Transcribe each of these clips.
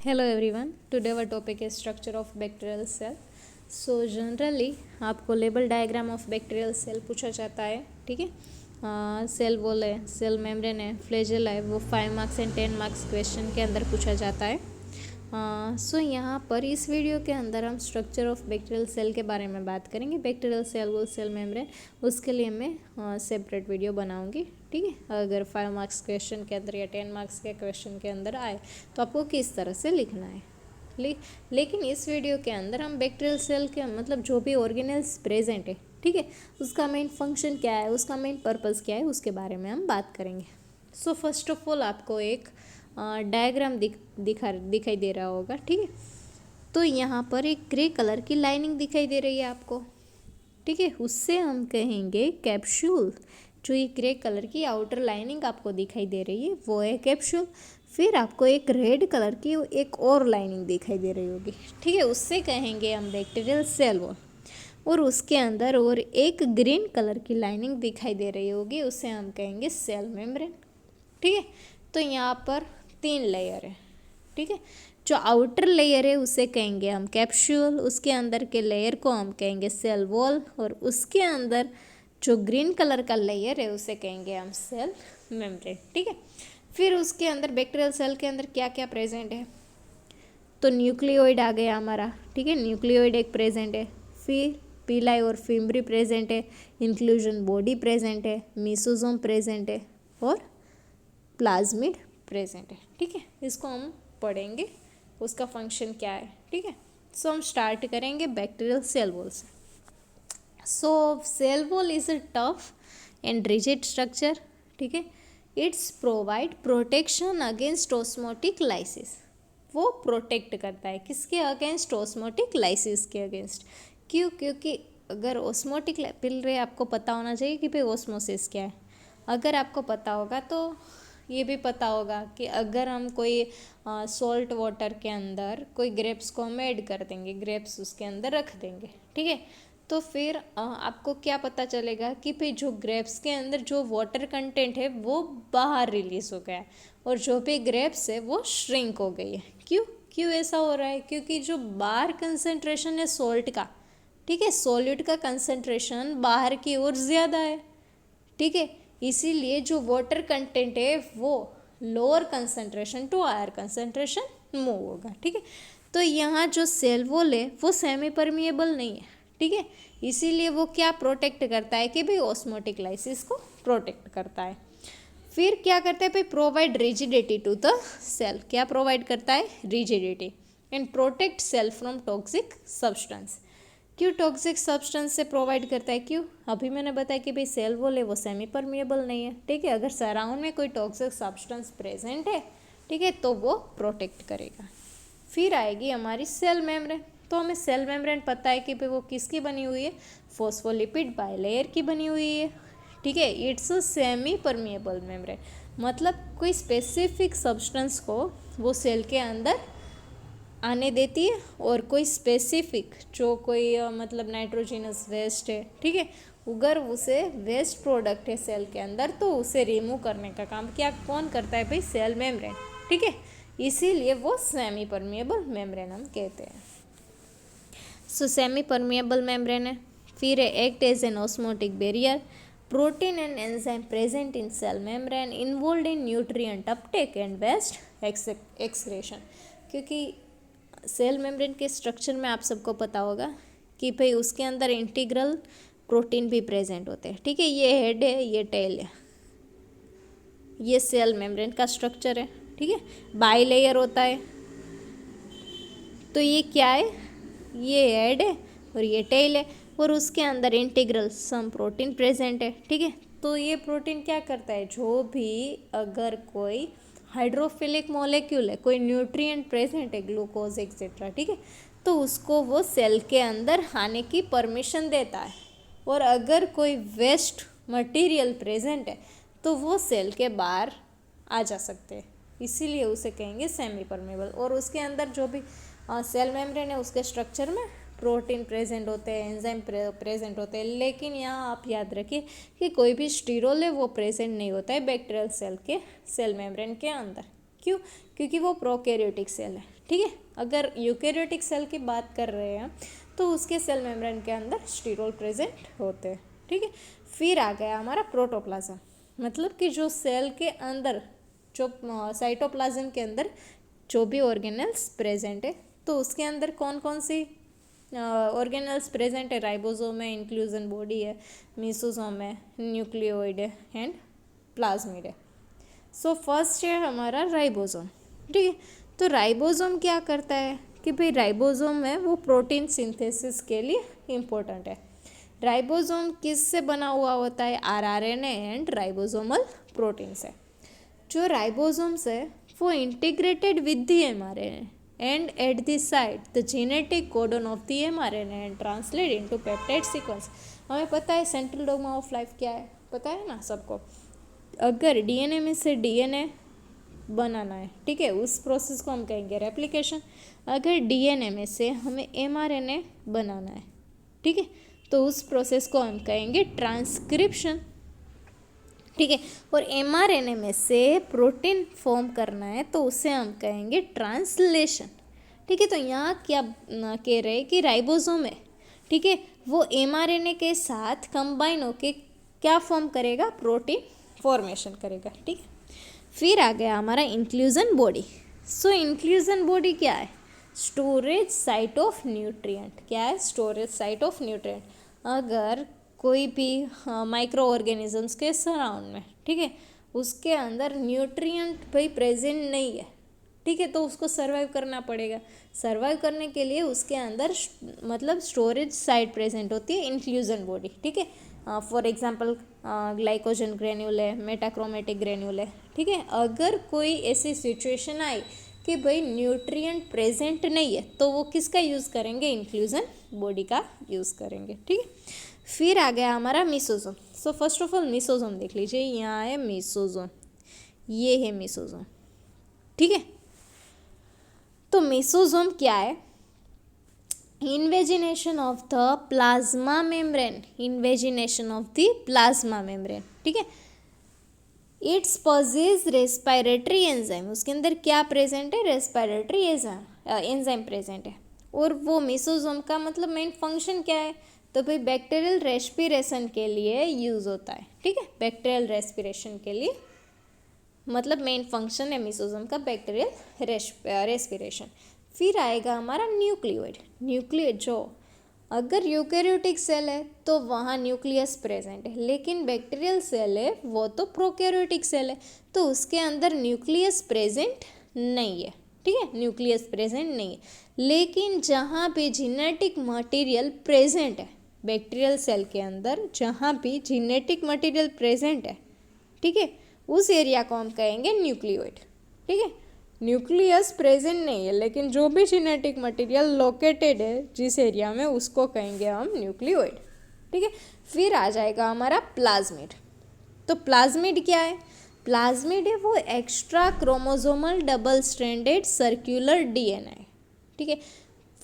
Hello everyone, today our topic is structure of bacterial cell. So generally आपको label diagram of bacterial cell पूछा जाता है, ठीक है। सेल वॉल है, सेल मेम्ब्रेन है, फ्लैजेला है, वो 5 मार्क्स एंड 10 मार्क्स क्वेश्चन के अंदर पूछा जाता है। सो यहाँ पर इस वीडियो के अंदर हम स्ट्रक्चर ऑफ बैक्टीरियल सेल के बारे में बात करेंगे। Bacterial cell wall, cell membrane, उसके लिए मैं सेपरेट वीडियो बनाऊंगी, ठीक है। अगर 5 मार्क्स क्वेश्चन के अंदर या 10 मार्क्स के क्वेश्चन के अंदर आए तो आपको किस तरह से लिखना है। लेकिन इस वीडियो के अंदर हम बैक्टीरियल सेल के मतलब जो भी ऑर्गेनेल्स प्रेजेंट है, ठीक है, उसका मेन फंक्शन क्या है, उसका मेन पर्पस क्या है, उसके बारे में हम बात करेंगे। सो फर्स्ट ऑफ ऑल आपको एक डायग्राम दिखाई दे रहा होगा, ठीक है। तो यहाँ पर एक ग्रे कलर की लाइनिंग दिखाई दे रही है आपको, ठीक है। उससे हम कहेंगे कैप्सूल। जो ये ग्रे कलर की आउटर लाइनिंग आपको दिखाई दे रही है वो है कैप्सूल। फिर आपको एक रेड कलर की एक और लाइनिंग दिखाई दे रही होगी, ठीक है, उससे कहेंगे हम बैक्टीरियल सेल वॉल। और उसके अंदर और एक ग्रीन कलर की लाइनिंग दिखाई दे रही होगी, उससे हम कहेंगे सेल मेम्ब्रेन, ठीक है। तो यहाँ पर 3 लेयर है, ठीक है। जो आउटर लेयर है उसे कहेंगे हम कैप्सूल, उसके अंदर के लेयर को हम कहेंगे सेल वॉल, और उसके अंदर जो ग्रीन कलर का लेयर है उसे कहेंगे हम सेल मेम्ब्रेन, ठीक है। फिर उसके अंदर बैक्टीरियल सेल के अंदर क्या क्या प्रेजेंट है, तो न्यूक्लियोइड आ गया हमारा, ठीक है, न्यूक्लियोइड एक प्रेजेंट है। फिर पीलाई और फिम्ब्री प्रेजेंट है, इंक्लूजन बॉडी प्रेजेंट है, मीसोजोम प्रेजेंट है, और प्लाज्मिड प्रेजेंट है, ठीक है। इसको हम पढ़ेंगे, उसका फंक्शन क्या है, ठीक है। सो हम स्टार्ट करेंगे बैक्टीरियल सेल वॉल से। So cell wall is a tough and rigid structure, ठीक है। It's provide protection against osmotic lysis. वो प्रोटेक्ट करता है किसके अगेंस्ट, ऑस्मोटिक लाइसिस के अगेंस्ट। क्यों? क्योंकि अगर ऑस्मोटिक पहले आपको पता होना चाहिए कि भाई ऑस्मोसिस क्या है। अगर आपको पता होगा तो ये भी पता होगा कि अगर हम कोई सॉल्ट वाटर के अंदर कोई ग्रेप्स को हम ऐड कर देंगे, ग्रेप्स उसके अंदर रख देंगे, ठीक है, तो फिर आपको क्या पता चलेगा कि भाई जो ग्रेप्स के अंदर जो वाटर कंटेंट है वो बाहर रिलीज हो गया है, और जो भी ग्रेप्स है वो श्रिंक हो गई है। क्यों क्यों ऐसा हो रहा है? क्योंकि जो बाहर कंसंट्रेशन है सॉल्ट का, ठीक है, सॉल्यूट का कंसंट्रेशन बाहर की ओर ज़्यादा है, ठीक है। इसीलिए जो वाटर कंटेंट है वो lower concentration to higher concentration move होगा, ठीक है। तो यहाँ जो सेल वॉल है वो सेमी परमिएबल नहीं है, ठीक है। इसीलिए वो क्या प्रोटेक्ट करता है कि भाई ऑस्मोटिक लाइसिस को प्रोटेक्ट करता है। फिर क्या करता है भाई, provide rigidity to the cell. क्या प्रोवाइड करता है? Rigidity. And protect cell from toxic substance. क्यों टॉक्सिक सब्सटेंस से प्रोवाइड करता है? क्यों? अभी मैंने बताया कि भाई सेल वॉल है वो सेमी परमिएबल नहीं है, ठीक है। अगर सराउंड में कोई टॉक्सिक सब्सटेंस प्रेजेंट है, ठीक है, तो वो प्रोटेक्ट करेगा। फिर आएगी हमारी सेल मेम्ब्रेन। तो हमें सेल मेम्ब्रेन पता है कि भाई वो किसकी बनी हुई है, फॉस्फोलिपिड बाइलेयर की बनी हुई है, ठीक है। It's a semi permeable membrane, मतलब कोई स्पेसिफिक सब्सटेंस को वो सेल के अंदर आने देती है, और कोई स्पेसिफिक जो कोई मतलब नाइट्रोजिनस वेस्ट है, ठीक है, अगर उसे वेस्ट प्रोडक्ट है सेल के अंदर तो उसे रिमूव करने का काम क्या कौन करता है भाई? सेल मेम्ब्रेन, ठीक है। इसीलिए वो सेमी परमिएबल मेम्ब्रेन हम कहते हैं। सो सेमी परमिएबल मेम्ब्रेन है। फिर है act as an osmotic barrier, protein and enzyme present in cell membrane involve in nutrient uptake and waste excretion. क्योंकि सेल मेम्ब्रेन के स्ट्रक्चर में आप सबको पता होगा कि भाई उसके अंदर इंटीग्रल प्रोटीन भी प्रेजेंट होते हैं, ठीक है। ये हेड है, ये टेल है, ये सेल मेम्ब्रेन का स्ट्रक्चर है, ठीक है। बाई लेयर होता है, तो ये क्या है? ये हेड है और ये टेल है, और उसके अंदर इंटीग्रल सम प्रोटीन प्रेजेंट है, ठीक है। तो ये प्रोटीन क्या करता है, जो भी अगर कोई हाइड्रोफिलिक मॉलिक्यूल है, कोई न्यूट्रिएंट प्रेजेंट है, ग्लूकोज एक्सेट्रा, ठीक है, तो उसको वो सेल के अंदर आने की परमिशन देता है। और अगर कोई वेस्ट मटेरियल प्रेजेंट है तो वो सेल के बाहर आ जा सकते हैं, इसीलिए उसे कहेंगे सेमी परमेबल। और उसके अंदर जो भी सेल मेम्ब्रेन है उसके स्ट्रक्चर में प्रोटीन प्रेजेंट होते हैं, एंजाइम प्रेजेंट होते हैं, लेकिन यहाँ आप याद रखिए कि कोई भी स्टीरोल है वो प्रेजेंट नहीं होता है बैक्टीरियल सेल के सेल मेम्ब्रेन के अंदर। क्यों? क्योंकि वो प्रोकैरियोटिक सेल है, ठीक है। अगर यूकेरियोटिक सेल की बात कर रहे हैं तो उसके सेल मेम्ब्रेन के अंदर स्टीरोल प्रेजेंट होते हैं, ठीक है। फिर आ गया हमारा प्रोटोप्लाज्म, मतलब कि जो सेल के अंदर जो साइटोप्लाज्म के अंदर जो भी ऑर्गेनेल्स प्रेजेंट है, तो उसके अंदर कौन कौन सी ऑर्गेनेल्स प्रेजेंट है? राइबोसोम है, इंक्लूजन बॉडी है, मेसोसोम है, न्यूक्लियोइड है एंड प्लाज्मिड है। सो फर्स्ट है हमारा राइबोसोम, ठीक है। तो राइबोसोम क्या करता है कि भाई राइबोसोम है वो प्रोटीन सिंथेसिस के लिए इम्पोर्टेंट है। राइबोसोम किससे बना हुआ होता है? आरआरएनए एंड राइबोसोमल प्रोटीन से। जो राइबोसोम्स है वो integrated with the mRNA and at the site the genetic codon of the mRNA and translate into peptide sequence. हमें पता है सेंट्रल डोग्मा ऑफ लाइफ क्या है, पता है ना सबको। अगर डीएनए में से डीएनए बनाना है, ठीक है, उस प्रोसेस को हम कहेंगे रेप्लिकेशन। अगर डीएनए में से हमें एमआरएनए बनाना है, ठीक है, तो उस प्रोसेस को हम कहेंगे ट्रांसक्रिप्शन, ठीक है। और एमआरएनए में से प्रोटीन फॉर्म करना है तो उसे हम कहेंगे ट्रांसलेशन, ठीक है। तो यहाँ क्या कह रहे हैं कि राइबोसोम है, ठीक है, वो एमआरएनए के साथ कंबाइन होके क्या फॉर्म करेगा? प्रोटीन फॉर्मेशन करेगा, ठीक है। फिर आ गया हमारा इंक्लूजन बॉडी। सो इंक्लूजन बॉडी क्या है? Storage site of nutrient. क्या है? Storage site of nutrient. अगर कोई भी माइक्रो ऑर्गेनिजम्स के सराउंड में, ठीक है, उसके अंदर न्यूट्रिएंट भाई प्रेजेंट नहीं है, ठीक है, तो उसको सर्वाइव करना पड़ेगा। सर्वाइव करने के लिए उसके अंदर मतलब स्टोरेज साइट प्रेजेंट होती है, इंक्लूजन बॉडी, ठीक है। फॉर एग्जांपल ग्लाइकोजन ग्रेन्यूल है, मेटाक्रोमेटिक ग्रेन्यूल है, ठीक है। अगर कोई ऐसी सिचुएशन आई कि भाई न्यूट्रिएंट प्रेजेंट नहीं है तो वो किसका यूज़ करेंगे? इंक्लूजन बॉडी का यूज़ करेंगे, ठीक है। फिर आ गया हमारा mesosome. So first of all mesosome देख लीजिए, यहाँ है मीसोसोम, ये है मीसोसोम, ठीक है। तो मीसोसोम क्या है? Invagination of the plasma membrane, invagination of the plasma membrane, ठीक है। इट्स पॉजेज रेस्पिरेटरी एंजाइम, उसके अंदर क्या प्रेजेंट है? रेस्पिरेटरी एंजाइम प्रेजेंट है। और वो मीसोसोम का मतलब मेन फंक्शन क्या है? तो भाई बैक्टीरियल रेस्पिरेशन के लिए यूज़ होता है, ठीक है। बैक्टीरियल रेस्पिरेशन के लिए मतलब मेन फंक्शन है मीसोसोम का बैक्टीरियल रेस्पिरेशन। फिर आएगा हमारा न्यूक्लियोइड। न्यूक्लियोइड जो अगर यूकेरियोटिक सेल है तो वहाँ न्यूक्लियस प्रेजेंट है, लेकिन बैक्टीरियल सेल है वो तो प्रोकैरियोटिक सेल है, तो उसके अंदर न्यूक्लियस प्रेजेंट नहीं है, ठीक है, न्यूक्लियस प्रेजेंट नहीं है। लेकिन जहाँ पे जेनेटिक मटेरियल प्रेजेंट है बैक्टीरियल सेल के अंदर, जहाँ भी जेनेटिक मटेरियल प्रेजेंट है, ठीक है, उस एरिया को हम कहेंगे न्यूक्लियोइड, ठीक है। न्यूक्लियस प्रेजेंट नहीं है लेकिन जो भी जेनेटिक मटेरियल लोकेटेड है जिस एरिया में, उसको कहेंगे हम न्यूक्लियोइड, ठीक है। फिर आ जाएगा हमारा प्लाज्मिड। तो प्लाज्मिड क्या है? प्लाज्मिड है वो extra chromosomal double stranded circular DNA, ठीक है।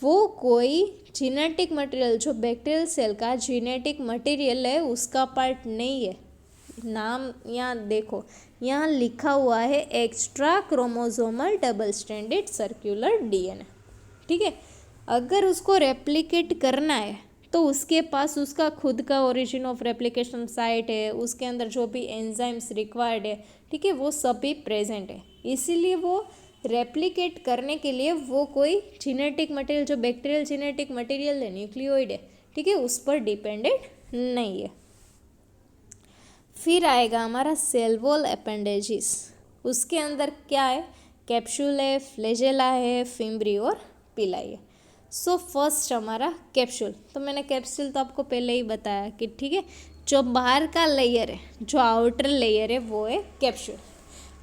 वो कोई जेनेटिक मटेरियल जो बैक्टीरियल सेल का जेनेटिक मटेरियल है उसका पार्ट नहीं है। नाम यहाँ देखो, यहाँ लिखा हुआ है extra chromosomal double stranded circular DNA, ठीक है। अगर उसको रेप्लिकेट करना है तो उसके पास उसका खुद का ओरिजिन ऑफ रेप्लिकेशन साइट है, उसके अंदर जो भी एंजाइम्स रिक्वायर्ड है, ठीक है, वो सभी प्रेजेंट है। इसीलिए वो रेप्लिकेट करने के लिए वो कोई जेनेटिक मटेरियल जो बैक्टीरियल जेनेटिक मटेरियल है, न्यूक्लियोइड है, ठीक है, उस पर डिपेंडेंट नहीं है। फिर आएगा हमारा सेल वॉल अपेंडेजिस। उसके अंदर क्या है? कैप्सूल है, फ्लैजेला है, फिम्ब्री और पिलाई है। सो फर्स्ट हमारा कैप्सूल। तो मैंने कैप्सूल तो आपको पहले ही बताया कि ठीक है, जो बाहर का लेयर है, जो आउटर लेयर है वो है capsule.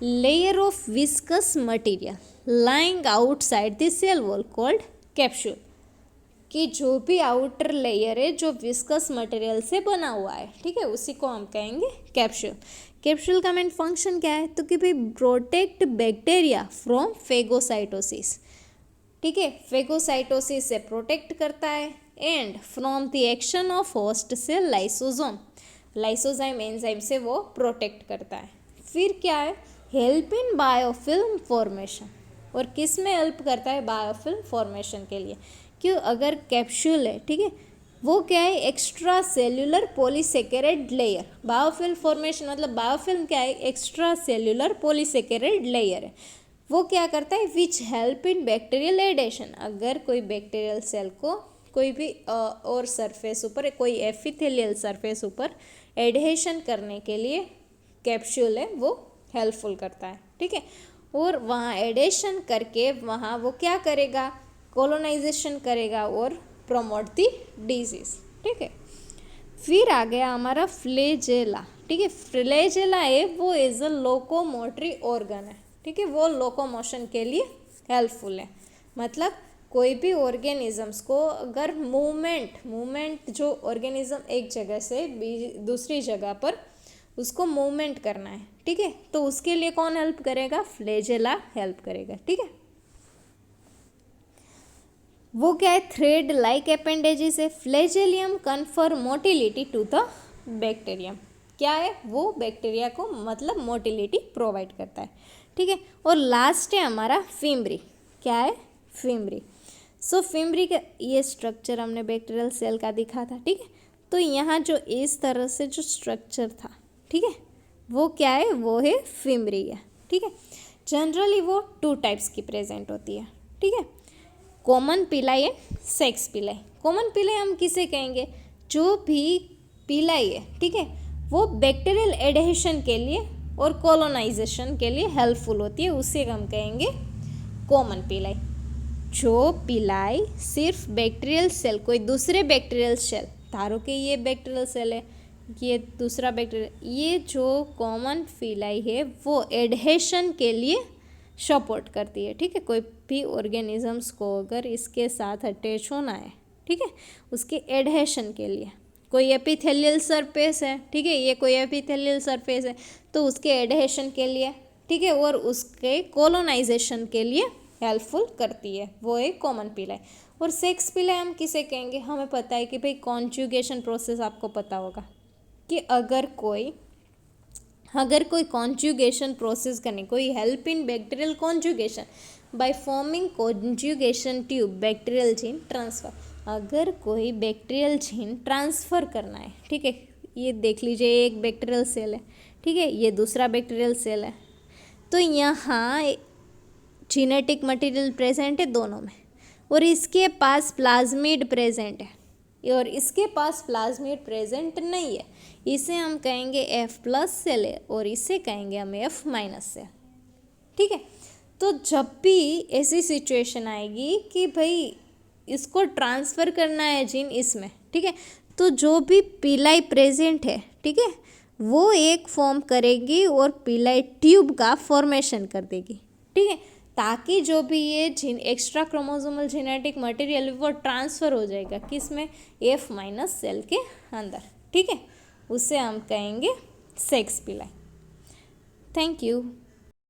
Layer of viscous material lying outside the cell wall called capsule. कि जो भी आउटर लेयर है जो विस्कस मटेरियल से बना हुआ है, ठीक है, उसी को हम कहेंगे कैप्सूल। कैप्सूल का मेन फंक्शन क्या है? तो कि भाई प्रोटेक्ट बैक्टीरिया फ्रॉम फेगोसाइटोसिस, ठीक है, फेगोसाइटोसिस से प्रोटेक्ट करता है and from the action of host cell lysosome, lysozyme enzyme से वो प्रोटेक्ट करता है। फिर क्या है? हेल्प इन बायोफिल्म फॉर्मेशन, और किस में हेल्प करता है, बायोफिल्म फॉर्मेशन के लिए। क्यों, अगर कैप्सूल है, ठीक है, वो क्या है, extra cellular polysaccharide layer. Biofilm formation मतलब बायोफिल्म क्या है, एक्स्ट्रा सेल्यूलर पॉलीसेकेराइड लेयर है। वो क्या करता है, which help in bacterial adhesion. अगर कोई बैक्टीरियल सेल को कोई भी और सरफेस ऊपर, कोई एपिथेलियल सरफेस ऊपर एडहेशन करने के लिए कैप्सूल है वो हेल्पफुल करता है, ठीक है। और वहाँ एडेशन करके वहाँ वो क्या करेगा, कॉलोनाइजेशन करेगा और प्रमोट दी डिजीज, ठीक है। फिर आ गया हमारा फ्लैजेला, ठीक है। फ्लैजेला है वो एज अ लोकोमोटरी ऑर्गन है, ठीक है, वो लोकोमोशन के लिए हेल्पफुल है। मतलब कोई भी ऑर्गेनिजम्स को अगर मूवमेंट जो ऑर्गेनिज्म एक जगह से दूसरी जगह पर उसको मूवमेंट करना है, ठीक है, तो उसके लिए कौन हेल्प करेगा, फ्लैजेला हेल्प करेगा, ठीक है। वो क्या है, थ्रेड लाइक अपेंडेजेस है। Flagellum confer motility to the bacterium. क्या है, वो बैक्टीरिया को मतलब मोटिलिटी प्रोवाइड करता है, ठीक है। और लास्ट है हमारा फिम्ब्री। क्या है, फिम्ब्री। सो फिम्ब्री का ये स्ट्रक्चर हमने बैक्टीरियल सेल का दिखा था, ठीक है। तो यहाँ जो इस तरह से जो स्ट्रक्चर था, ठीक है, वो क्या है, वो है फिम्ब्री है, ठीक है। जनरली वो 2 टाइप्स की प्रेजेंट होती है, ठीक है, कॉमन पिलाई एंड सेक्स पिलाई। कॉमन पिलाई हम किसे कहेंगे, जो भी पिलाई है, ठीक है, वो बैक्टीरियल एडहेशन के लिए और कॉलोनाइजेशन के लिए हेल्पफुल होती है, उसे हम कहेंगे कॉमन पिलाई। जो पिलाई सिर्फ बैक्टीरियल सेल, कोई दूसरे बैक्टीरियल सेल, धारो कि ये बैक्टीरियल सेल है, ये दूसरा बैक्टीरियल, ये जो कॉमन पिलाई है वो एडहेशन के लिए सपोर्ट करती है, ठीक है। कोई भी ऑर्गेनिजम्स को अगर इसके साथ अटैच होना है, ठीक है, उसके एडहेशन के लिए, कोई एपिथेलियल सरफेस है, ठीक है, ये कोई एपिथेलियल सरफेस है तो उसके एडहेशन के लिए, ठीक है, और उसके कॉलोनाइजेशन के लिए हेल्पफुल करती है, वो एक कॉमन पिलाई। और सेक्स पिलाई हम किसे कहेंगे, हमें पता है कि भाई कॉन्जुगेशन प्रोसेस, आपको पता होगा कि अगर कोई कॉन्जुगेशन प्रोसेस करने, कोई help in bacterial conjugation by forming conjugation tube bacterial gene transfer. अगर कोई बैक्टीरियल जीन ट्रांसफ़र करना है, ठीक है, ये देख लीजिए एक बैक्टीरियल सेल है, ठीक है, ये दूसरा बैक्टीरियल सेल है, तो यहाँ जीनेटिक मटेरियल प्रेजेंट है दोनों में, और इसके पास प्लाज्मिड प्रेजेंट है और इसके पास प्लाज्मिड प्रेजेंट नहीं है, इसे हम कहेंगे F+ सेल है और इसे कहेंगे हम F- सेल, ठीक है। तो जब भी ऐसी सिचुएशन आएगी कि भाई इसको ट्रांसफ़र करना है जीन इसमें, ठीक है, तो जो भी पिलाई प्रेजेंट है, ठीक है, वो एक फॉर्म करेगी और पिलाई ट्यूब का फॉर्मेशन कर देगी, ठीक है, ताकि जो भी ये gene extra chromosomal genetic material वो ट्रांसफ़र हो जाएगा किस में, F- सेल के अंदर, ठीक है, उसे हम कहेंगे सेक्स पिलाई। Thank you.